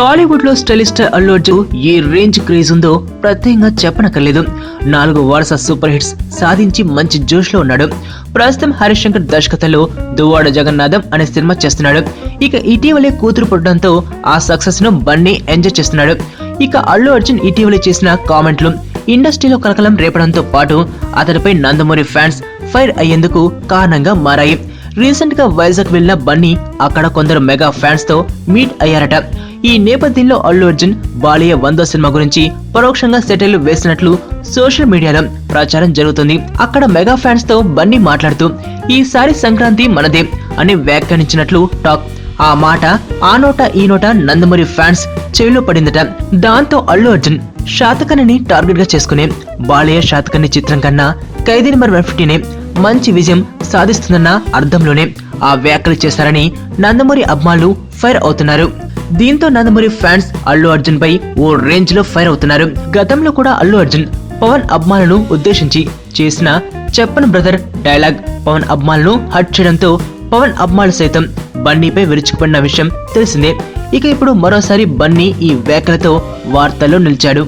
టాలీవుడ్ లో స్టైలిస్ట్ అల్లు అర్జున్ ఏ range craze ఉందో ప్రత్యేకంగా చెప్పనక్కర్లేదు. 4 వరుస సూపర్ హిట్స్ సాధించి మంచి జోష్ లో ఉన్నాడు. ప్రస్తుతం హరీష్ శంకర్ దర్శకత్వంలో దువ్వాడ జగన్నాథం అనే సినిమా చేస్తున్నాడు. ఇక ఇటీవలే కూతురు పుట్టడంతో ఆ సక్సెస్ ను బన్నీ ఎంజాయ్ చేస్తున్నాడు. ఇక అల్లు అర్జున్ ఇటీవలే చేసిన కామెంట్లు ఇండస్ట్రీలో కలకలం రేపడంతో పాటు అతడిపై నందమూరి ఫ్యాన్స్ ఫైర్ అయ్యేందుకు కారణంగా మారాయి. రీసెంట్ గా వైజాగ్ వెళ్లిన బన్నీ అక్కడ కొందరు మెగా ఫ్యాన్స్ తో మీట్ అయ్యారట. ఈ నేపథ్యంలో అల్లు అర్జున్ బాలయ్య 100వ సినిమా గురించి పరోక్షంగా సెటిల్ వేసినట్లు సోషల్ మీడియాలో ప్రచారం జరుగుతుంది. అక్కడ మెగా ఫ్యాన్స్ తో బన్నీ మాట్లాడుతూ ఈసారి సంక్రాంతి మనదే అని వ్యాఖ్యానించినట్లు టాక్. ఆ మాట ఆ నోట ఈ నోట నందమూరి ఫ్యాన్స్ చెవిలో పడిందట. దాంతో అల్లు అర్జున్ శాతకర్ణిని టార్గెట్ గా చేసుకునే బాలయ్య శాతకర్ణి చిత్రం కన్నా ఖైదీ నెంబర్ 150నే మంచి విజయం సాధిస్తుందన్న అర్థంలోనే ఆ వ్యాఖ్యలు చేశారని నందమూరి అభిమానులు ఫైర్ అవుతున్నారు. దీంతో నందమూరి ఫ్యాన్స్ అల్లు అర్జున్ పై ఓ రేంజ్ లో ఫైర్ అవుతున్నారు. గతంలో కూడా అల్లు అర్జున్ పవన్ అభిమానులను ఉద్దేశించి చేసిన చెప్పన్ బ్రదర్ డైలాగ్ పవన్ అభిమానులను హర్ట్ చేయడంతో పవన్ అభిమానులు సైతం బన్నీపై విరుచుకుపడిన విషయం తెలిసిందే. ఇక ఇప్పుడు మరోసారి బన్నీ ఈ వ్యాఖ్యలతో వార్తల్లో నిలిచాడు.